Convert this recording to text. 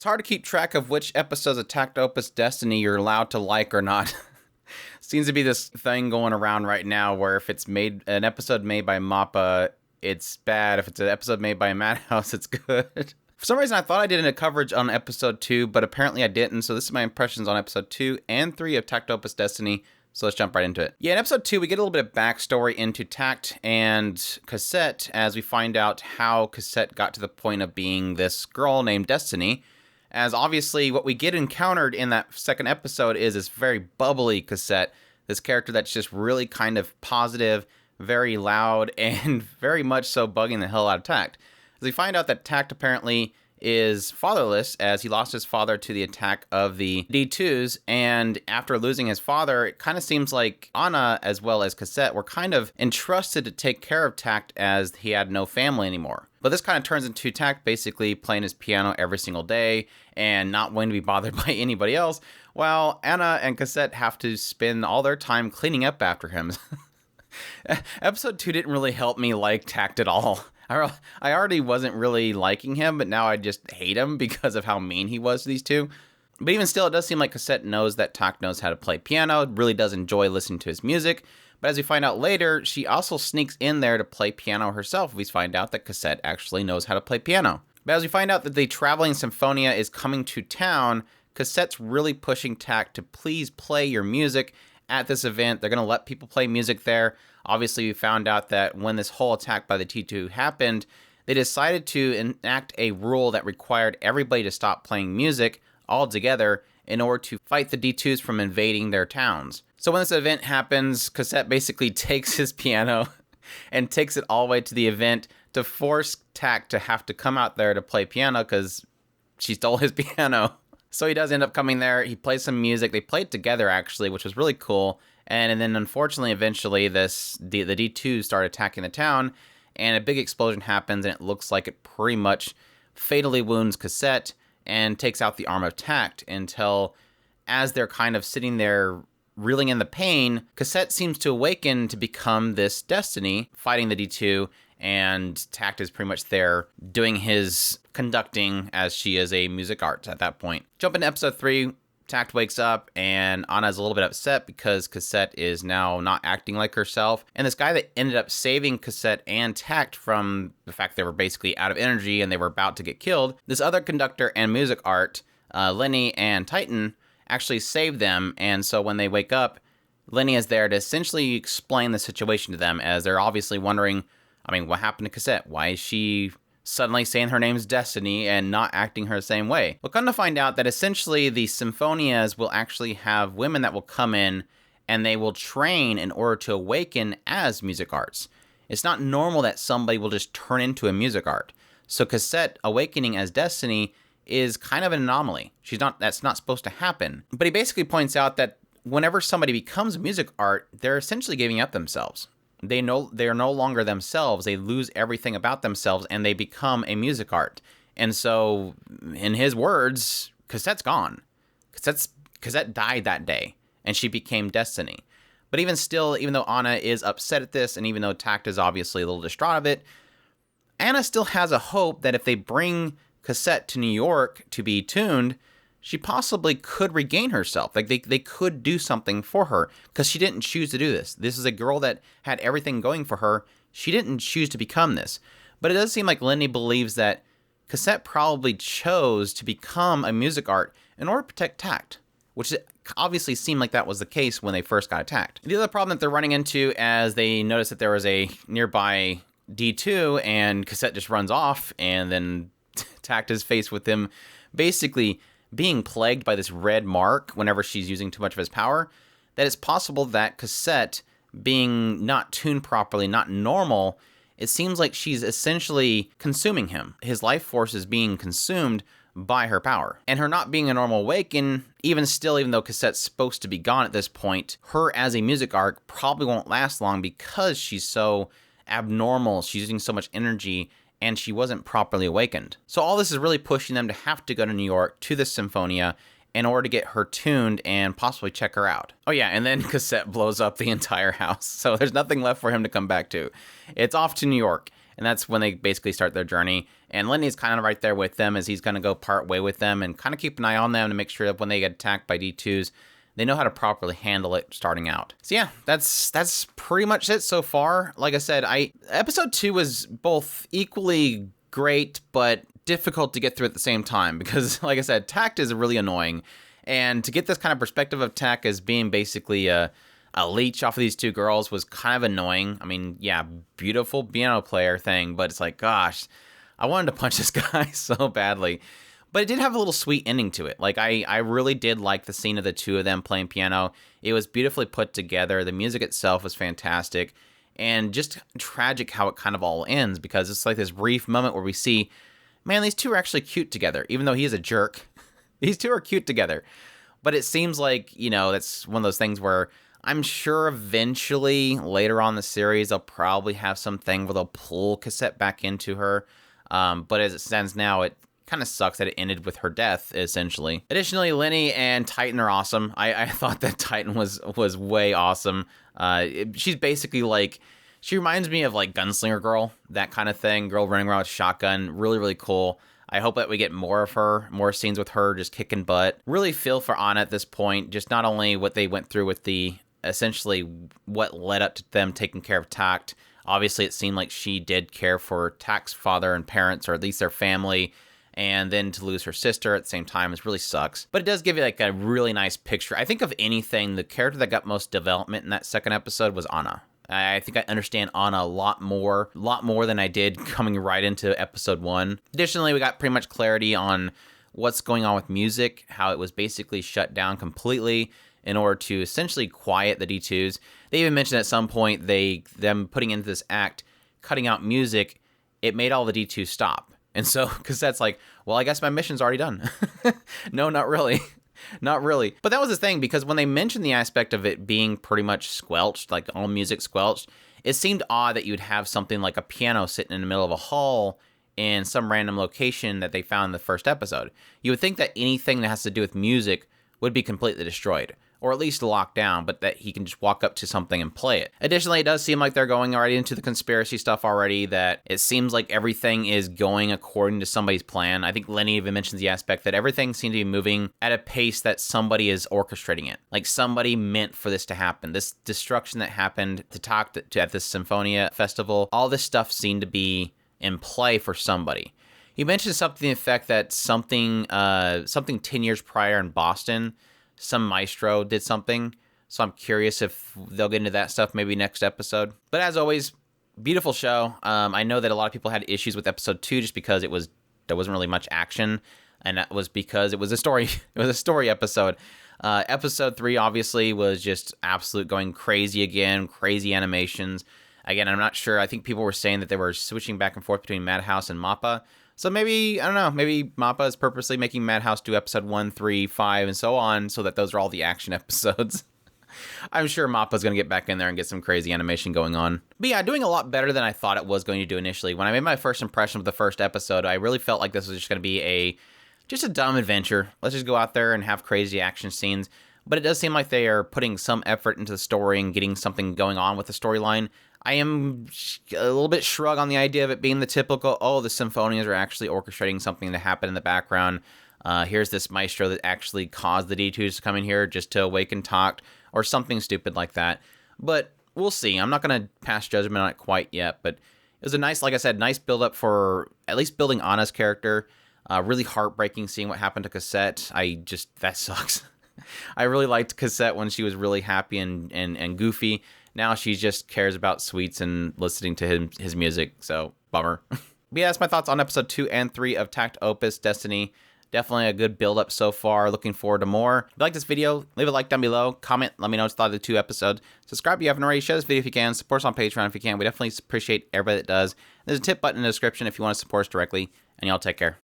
It's hard to keep track of which episodes of Takt Opus Destiny you're allowed to like or not. Seems to be this thing going around right now where if it's an episode made by Mappa, it's bad. If it's an episode made by Madhouse, it's good. For some reason, I thought I did a coverage on episode 2, but apparently I didn't. So this is my impressions on episode 2 and 3 of Takt Opus Destiny. So let's jump right into it. Yeah, in episode 2, we get a little bit of backstory into Takt and Cassette as we find out how Cassette got to the point of being this girl named Destiny. As obviously what we get encountered in that second episode is this very bubbly Cassette, this character that's just really kind of positive, very loud, and very much so bugging the hell out of Takt. As we find out that Takt apparently is fatherless as he lost his father to the attack of the D2s, and after losing his father, it kind of seems like Anna as well as Cassette were kind of entrusted to take care of Takt as he had no family anymore. But this kind of turns into Takt basically playing his piano every single day and not wanting to be bothered by anybody else, while Anna and Cassette have to spend all their time cleaning up after him. Episode 2 didn't really help me like Takt at all. I already wasn't really liking him, but now I just hate him because of how mean he was to these two. But even still, it does seem like Cassette knows that Takt knows how to play piano, really does enjoy listening to his music. But as we find out later, she also sneaks in there to play piano herself. We find out that Cassette actually knows how to play piano. But as we find out that the Traveling Symphonia is coming to town, Cassette's really pushing Takt to please play your music at this event. They're going to let people play music there. Obviously, we found out that when this whole attack by the T2 happened, they decided to enact a rule that required everybody to stop playing music altogether in order to fight the D2s from invading their towns. So when this event happens, Cassette basically takes his piano and takes it all the way to the event to force Takt to have to come out there to play piano because she stole his piano. So he does end up coming there. He plays some music. They played together, actually, which was really cool. And then, unfortunately, eventually, the D2s start attacking the town, and a big explosion happens, and it looks like it pretty much fatally wounds Cassette and takes out the arm of Takt until, as they're kind of sitting there reeling in the pain, Cassette seems to awaken to become this Destiny, fighting the D2, and Takt is pretty much there doing his conducting as she is a music art at that point. Jump into episode 3. Takt wakes up, and Anna's a little bit upset because Cassette is now not acting like herself. And this guy that ended up saving Cassette and Takt from the fact they were basically out of energy and they were about to get killed, this other conductor and music art, Lenny and Titan, actually saved them. And so when they wake up, Lenny is there to essentially explain the situation to them, as they're obviously wondering, what happened to Cassette? Why is she suddenly saying her name's Destiny and not acting her same way? We'll come to find out that essentially the Symphonias will actually have women that will come in and they will train in order to awaken as music arts. It's not normal that somebody will just turn into a music art. So Cassette awakening as Destiny is kind of an anomaly. That's not supposed to happen. But he basically points out that whenever somebody becomes a music art, they're essentially giving up themselves. They are no longer themselves. They lose everything about themselves and they become a music art. And so, in his words, Cassette's gone. Cassette died that day and she became Destiny. But even still, even though Anna is upset at this, and even though Takt is obviously a little distraught of it, Anna still has a hope that if they bring Cassette to New York to be tuned, she possibly could regain herself. Like they could do something for her because she didn't choose to do this. This is a girl that had everything going for her. She didn't choose to become this. But it does seem like Lenny believes that Cassette probably chose to become a music art in order to protect Takt, which obviously seemed like that was the case when they first got attacked. The other problem that they're running into as they notice that there was a nearby D2 and Cassette just runs off, and then Takt is faced with him basically being plagued by this red mark whenever she's using too much of his power, that it's possible that Cassette, being not tuned properly, not normal, it seems like she's essentially consuming him. His life force is being consumed by her power. And her not being a normal awaken, even though Cassette's supposed to be gone at this point, her as a music art probably won't last long because she's so abnormal, she's using so much energy, and she wasn't properly awakened. So all this is really pushing them to have to go to New York to the Symphonia in order to get her tuned and possibly check her out. Oh yeah, and then Cassette blows up the entire house, so there's nothing left for him to come back to. It's off to New York. And that's when they basically start their journey. And Lenny's kind of right there with them as he's going to go part way with them and kind of keep an eye on them to make sure that when they get attacked by D2s, they know how to properly handle it starting out. So yeah, that's pretty much it so far. Like I said, episode 2 was both equally great, but difficult to get through at the same time because, like I said, Takt is really annoying. And to get this kind of perspective of Takt as being basically a leech off of these two girls was kind of annoying. I mean, yeah, beautiful piano player thing, but it's like, gosh, I wanted to punch this guy so badly. But it did have a little sweet ending to it. Like, I really did like the scene of the two of them playing piano. It was beautifully put together. The music itself was fantastic. And just tragic how it kind of all ends, because it's like this brief moment where we see, man, these two are actually cute together. Even though he is a jerk, these two are cute together. But it seems like, that's one of those things where I'm sure eventually later on in the series they'll probably have something where they'll pull Cassette back into her. But as it stands now, it kind of sucks that it ended with her death, essentially. Additionally, Lenny and Titan are awesome. I thought that Titan was way awesome. She's basically like, she reminds me of like Gunslinger Girl, that kind of thing. Girl running around with a shotgun. Really, really cool. I hope that we get more of her, more scenes with her just kicking butt. Really feel for Anna at this point, just not only what they went through with essentially what led up to them taking care of Takt. Obviously, it seemed like she did care for Takt's father and parents, or at least their family, and then to lose her sister at the same time really sucks. But it does give you like a really nice picture. I think of anything, the character that got most development in that second episode was Anna. I think I understand Anna a lot more than I did coming right into episode 1. Additionally, we got pretty much clarity on what's going on with music, how it was basically shut down completely in order to essentially quiet the D2s. They even mentioned at some point them putting into this act, cutting out music, it made all the D2s stop. And so, because that's like, well, I guess my mission's already done. No, not really. Not really. But that was the thing, because when they mentioned the aspect of it being pretty much squelched, like all music squelched, it seemed odd that you'd have something like a piano sitting in the middle of a hall in some random location that they found in the first episode. You would think that anything that has to do with music would be completely destroyed, or at least locked down, but that he can just walk up to something and play it. Additionally, it does seem like they're going already into the conspiracy stuff already, that it seems like everything is going according to somebody's plan. I think Lenny even mentions the aspect that everything seems to be moving at a pace that somebody is orchestrating it. Like somebody meant for this to happen. This destruction that happened to talk at this Symphonia festival, all this stuff seemed to be in play for somebody. He mentioned something to the effect that something 10 years prior in Boston, some maestro did something. So I'm curious if they'll get into that stuff maybe next episode. But as always, beautiful show. I know that a lot of people had issues with episode 2 just because there wasn't really much action, and that was because it was a story. It was a story episode. Episode 3 obviously was just absolute going crazy again, crazy animations. Again, I'm not sure. I think people were saying that they were switching back and forth between Madhouse and Mappa. So maybe, I don't know, maybe Mappa is purposely making Madhouse do episode 1, 3, 5, and so on, so that those are all the action episodes. I'm sure Mappa's going to get back in there and get some crazy animation going on. But yeah, doing a lot better than I thought it was going to do initially. When I made my first impression of the first episode, I really felt like this was just going to be just a dumb adventure. Let's just go out there and have crazy action scenes. But it does seem like they are putting some effort into the story and getting something going on with the storyline. I am a little bit shrug on the idea of it being the typical, the symphonias are actually orchestrating something to happen in the background. Here's this maestro that actually caused the D2s to come in here just to awaken Takt, or something stupid like that. But we'll see. I'm not going to pass judgment on it quite yet, but it was a nice, like I said, nice build-up for at least building Anna's character. Really heartbreaking seeing what happened to Cassette. That sucks. I really liked Cassette when she was really happy and goofy. Now she just cares about sweets and listening to his music, so bummer. But yeah, that's my thoughts on episode 2 and 3 of Takt Opus Destiny. Definitely a good build-up so far. Looking forward to more. If you like this video, leave a like down below. Comment, let me know what you thought of the 2 episodes. Subscribe if you haven't already. Share this video if you can. Support us on Patreon if you can. We definitely appreciate everybody that does. There's a tip button in the description if you want to support us directly. And y'all take care.